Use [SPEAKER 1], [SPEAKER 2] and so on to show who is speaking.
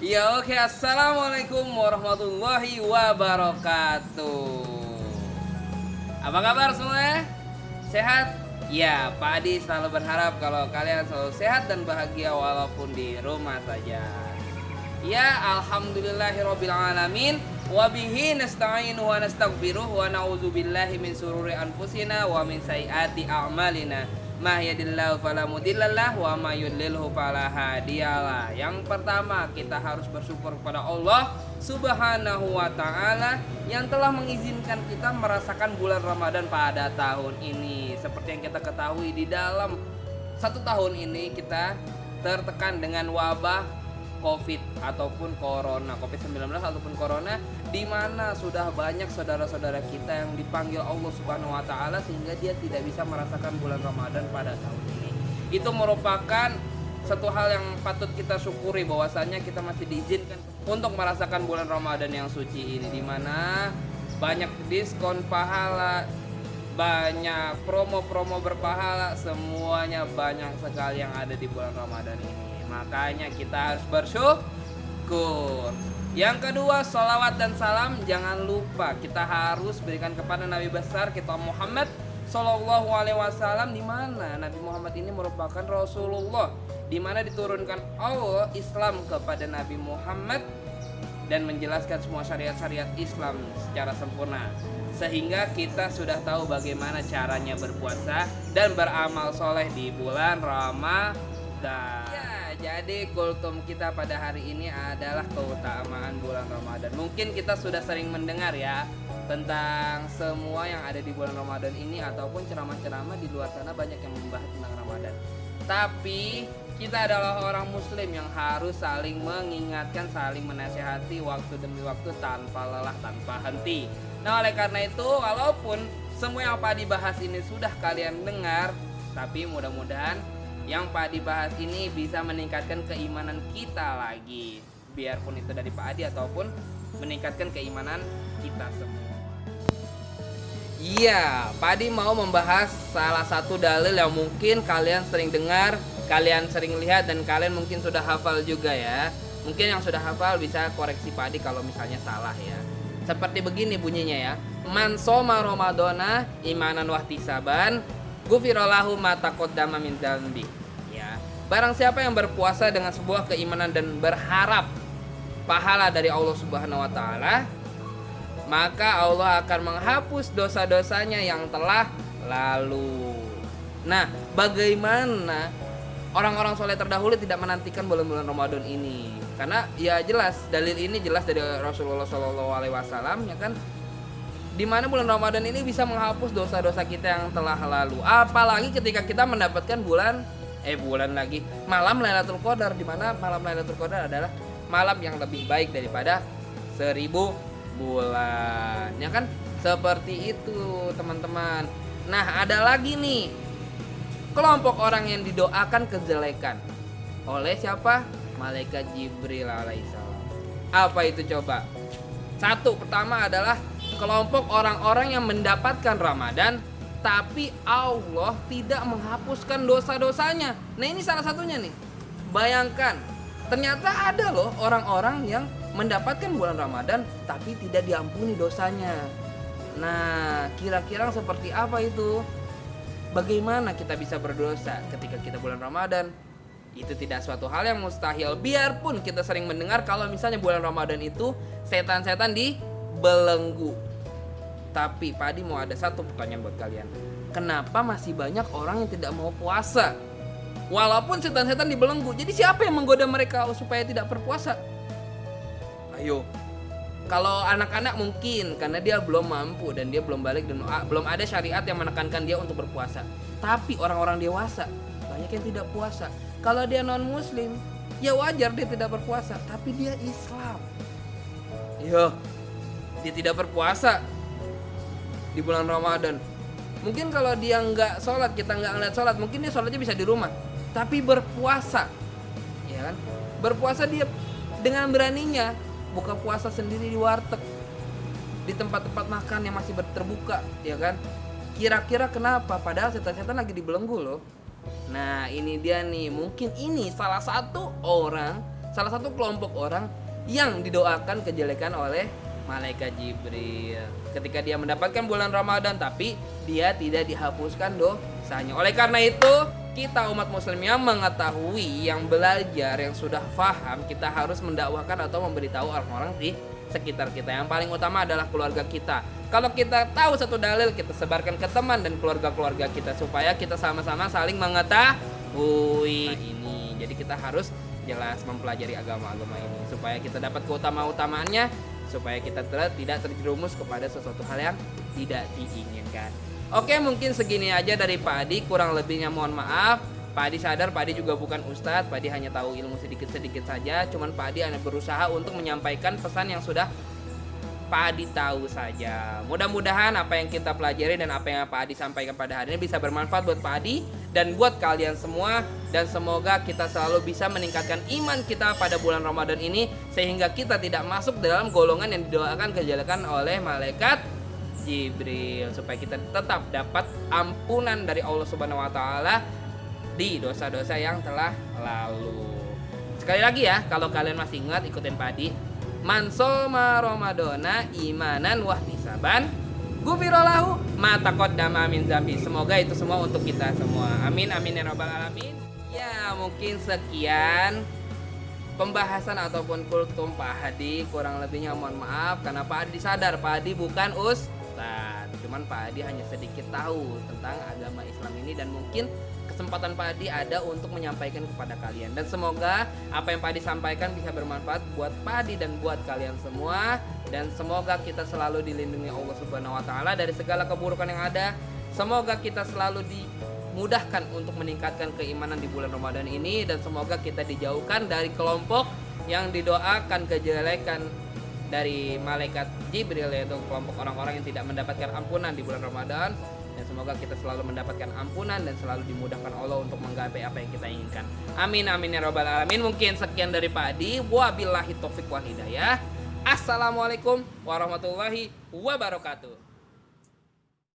[SPEAKER 1] Ya oke, assalamualaikum warahmatullahi wabarakatuh. Apa kabar semua? Sehat? Ya, Pak Adi selalu berharap kalau kalian selalu sehat dan bahagia walaupun di rumah saja. Ya, alhamdulillahirabbil alamin wa bihi nasta'inu wa nastaghfiruh wa na'udzubillahi min sururi anfusina wa min sayyiati a'malina. Mahyadillahu fala mudhillalah wa may yudlilhu fala hadiyalah. Yang pertama, kita harus bersyukur kepada Allah Subhanahu wa taala yang telah mengizinkan kita merasakan bulan Ramadan pada tahun ini. Seperti yang kita ketahui, di dalam satu tahun ini kita tertekan dengan wabah COVID ataupun Corona, COVID-19 ataupun Corona, di mana sudah banyak saudara-saudara kita yang dipanggil Allah Subhanahu wa taala sehingga dia tidak bisa merasakan bulan Ramadan pada tahun ini. Itu merupakan satu hal yang patut kita syukuri, bahwasanya kita masih diizinkan untuk merasakan bulan Ramadan yang suci ini, di mana banyak diskon pahala, banyak promo-promo berpahala, semuanya banyak sekali yang ada di bulan Ramadan ini. Makanya kita harus bersyukur. Yang kedua, sholawat dan salam jangan lupa kita harus berikan kepada Nabi besar kita Muhammad Sallallahu Alaihi Wasallam, di mana Nabi Muhammad ini merupakan Rasulullah, di mana diturunkan Allah Islam kepada Nabi Muhammad dan menjelaskan semua syariat-syariat Islam secara sempurna, sehingga kita sudah tahu bagaimana caranya berpuasa dan beramal soleh di bulan Ramadan. Jadi kultum kita pada hari ini adalah keutamaan bulan Ramadan. Mungkin kita sudah sering mendengar ya tentang semua yang ada di bulan Ramadan ini, ataupun ceramah-ceramah di luar sana banyak yang membahas tentang Ramadan. Tapi kita adalah orang muslim yang harus saling mengingatkan, saling menasihati waktu demi waktu tanpa lelah, tanpa henti. Nah, oleh karena itu, walaupun semua yang Pak dibahas ini sudah kalian dengar, tapi mudah-mudahan yang Pak Adi bahas ini bisa meningkatkan keimanan kita lagi, biarpun itu dari Pak Adi ataupun meningkatkan keimanan kita semua. Iya, Pak Adi mau membahas salah satu dalil yang mungkin kalian sering dengar, kalian sering lihat, dan kalian mungkin sudah hafal juga ya. Mungkin yang sudah hafal bisa koreksi Pak Adi kalau misalnya salah ya. Seperti begini bunyinya ya. Man shoma Ramadana imanan wahtisaban Gufirolahu matakodama min dzambi. Ya, barang siapa yang berpuasa dengan sebuah keimanan dan berharap pahala dari Allah Subhanahu wa taala, maka Allah akan menghapus dosa-dosanya yang telah lalu. Nah, bagaimana orang-orang soleh terdahulu tidak menantikan bulan-bulan Ramadan ini? Karena ya jelas, dalil ini jelas dari Rasulullah SAW ya kan, di mana bulan Ramadan ini bisa menghapus dosa-dosa kita yang telah lalu. Apalagi ketika kita mendapatkan malam Lailatul Qadar, di mana malam Lailatul Qadar adalah malam yang lebih baik daripada 1000 bulan. Ya kan? Seperti itu, teman-teman. Nah, ada lagi nih kelompok orang yang didoakan kejelekan oleh siapa? Malaikat Jibril alaihissalam. Apa itu coba? Satu, pertama adalah kelompok orang-orang yang mendapatkan Ramadan tapi Allah tidak menghapuskan dosa-dosanya. Nah, ini salah satunya nih. Bayangkan, ternyata ada loh orang-orang yang mendapatkan bulan Ramadan tapi tidak diampuni dosanya. Nah, kira-kira seperti apa itu? Bagaimana kita bisa berdosa ketika kita bulan Ramadan? Itu tidak suatu hal yang mustahil. Biarpun kita sering mendengar kalau misalnya bulan Ramadan itu setan-setan dibelenggu. Tapi Pak Adi mau ada satu pertanyaan buat kalian. Kenapa masih banyak orang yang tidak mau puasa walaupun setan-setan dibelenggu? Jadi siapa yang menggoda mereka supaya tidak berpuasa? Ayo. Kalau anak-anak mungkin karena dia belum mampu dan dia belum balik dan belum ada syariat yang menekankan dia untuk berpuasa. Tapi orang-orang dewasa banyak yang tidak puasa. Kalau dia non muslim, ya wajar dia tidak berpuasa, tapi dia Islam. Yo, dia tidak berpuasa di bulan Ramadan. Mungkin kalau dia nggak sholat, kita nggak ngeliat sholat, mungkin dia sholatnya bisa di rumah. Tapi berpuasa, ya kan? Berpuasa dia dengan beraninya buka puasa sendiri di warteg, di tempat-tempat makan yang masih terbuka, ya kan? Kira-kira kenapa? Padahal setan-setan lagi dibelenggu loh. Nah, ini dia nih, mungkin ini salah satu orang salah satu kelompok orang yang didoakan kejelekan oleh malaikat Jibril ketika dia mendapatkan bulan Ramadan, tapi dia tidak dihapuskan dosanya. Oleh karena itu, kita umat muslim yang mengetahui, yang belajar, yang sudah paham, kita harus mendakwakan atau memberitahu orang-orang di sekitar kita. Yang paling utama adalah keluarga kita. Kalau kita tahu satu dalil, kita sebarkan ke teman dan keluarga-keluarga kita supaya kita sama-sama saling mengetahui ini. Jadi kita harus jelas mempelajari agama-agama ini supaya kita dapat keutama-utamaannya, supaya kita tidak terjerumus kepada sesuatu hal yang tidak diinginkan. Oke, mungkin segini aja dari Pak Adi, kurang lebihnya mohon maaf. Pak Adi sadar Pak Adi juga bukan ustadz, Pak Adi hanya tahu ilmu sedikit-sedikit saja. Cuman Pak Adi hanya berusaha untuk menyampaikan pesan yang sudah Pak Adi tahu saja. Mudah-mudahan apa yang kita pelajari dan apa yang Pak Adi sampaikan pada hari ini bisa bermanfaat buat Pak Adi dan buat kalian semua. Dan semoga kita selalu bisa meningkatkan iman kita pada bulan Ramadan ini, sehingga kita tidak masuk dalam golongan yang didoakan kejelekan oleh malaikat Jibril, supaya kita tetap dapat ampunan dari Allah Subhanahu wa taala di dosa-dosa yang telah lalu. Sekali lagi ya, kalau kalian masih ingat, ikutin Pak Adi. Man shoma Ramadana imanan wahtisaban gufirolahu ma taqaddama min dzambi. Semoga itu semua untuk kita semua. Amin amin ya rabbal alamin. Ya, mungkin sekian pembahasan ataupun kultum Pak Adi. Kurang lebihnya mohon maaf karena Pak Adi sadar Pak Adi bukan ustadz. Cuman Pak Adi hanya sedikit tahu tentang agama Islam ini, dan mungkin kesempatan Pak Adi ada untuk menyampaikan kepada kalian. Dan semoga apa yang Pak Adi sampaikan bisa bermanfaat buat Pak Adi dan buat kalian semua. Dan semoga kita selalu dilindungi Allah Subhanahu wa taala dari segala keburukan yang ada. Semoga kita selalu dimudahkan untuk meningkatkan keimanan di bulan Ramadan ini, dan semoga kita dijauhkan dari kelompok yang didoakan kejelekan dari malaikat Jibril, yaitu kelompok orang-orang yang tidak mendapatkan ampunan di bulan Ramadan. Dan semoga kita selalu mendapatkan ampunan dan selalu dimudahkan Allah untuk menggapai apa yang kita inginkan. Amin amin ya rabbal alamin. Mungkin sekian dari Pak Adi. Wabillahi taufiq wal hidayah. Assalamualaikum warahmatullahi wabarakatuh.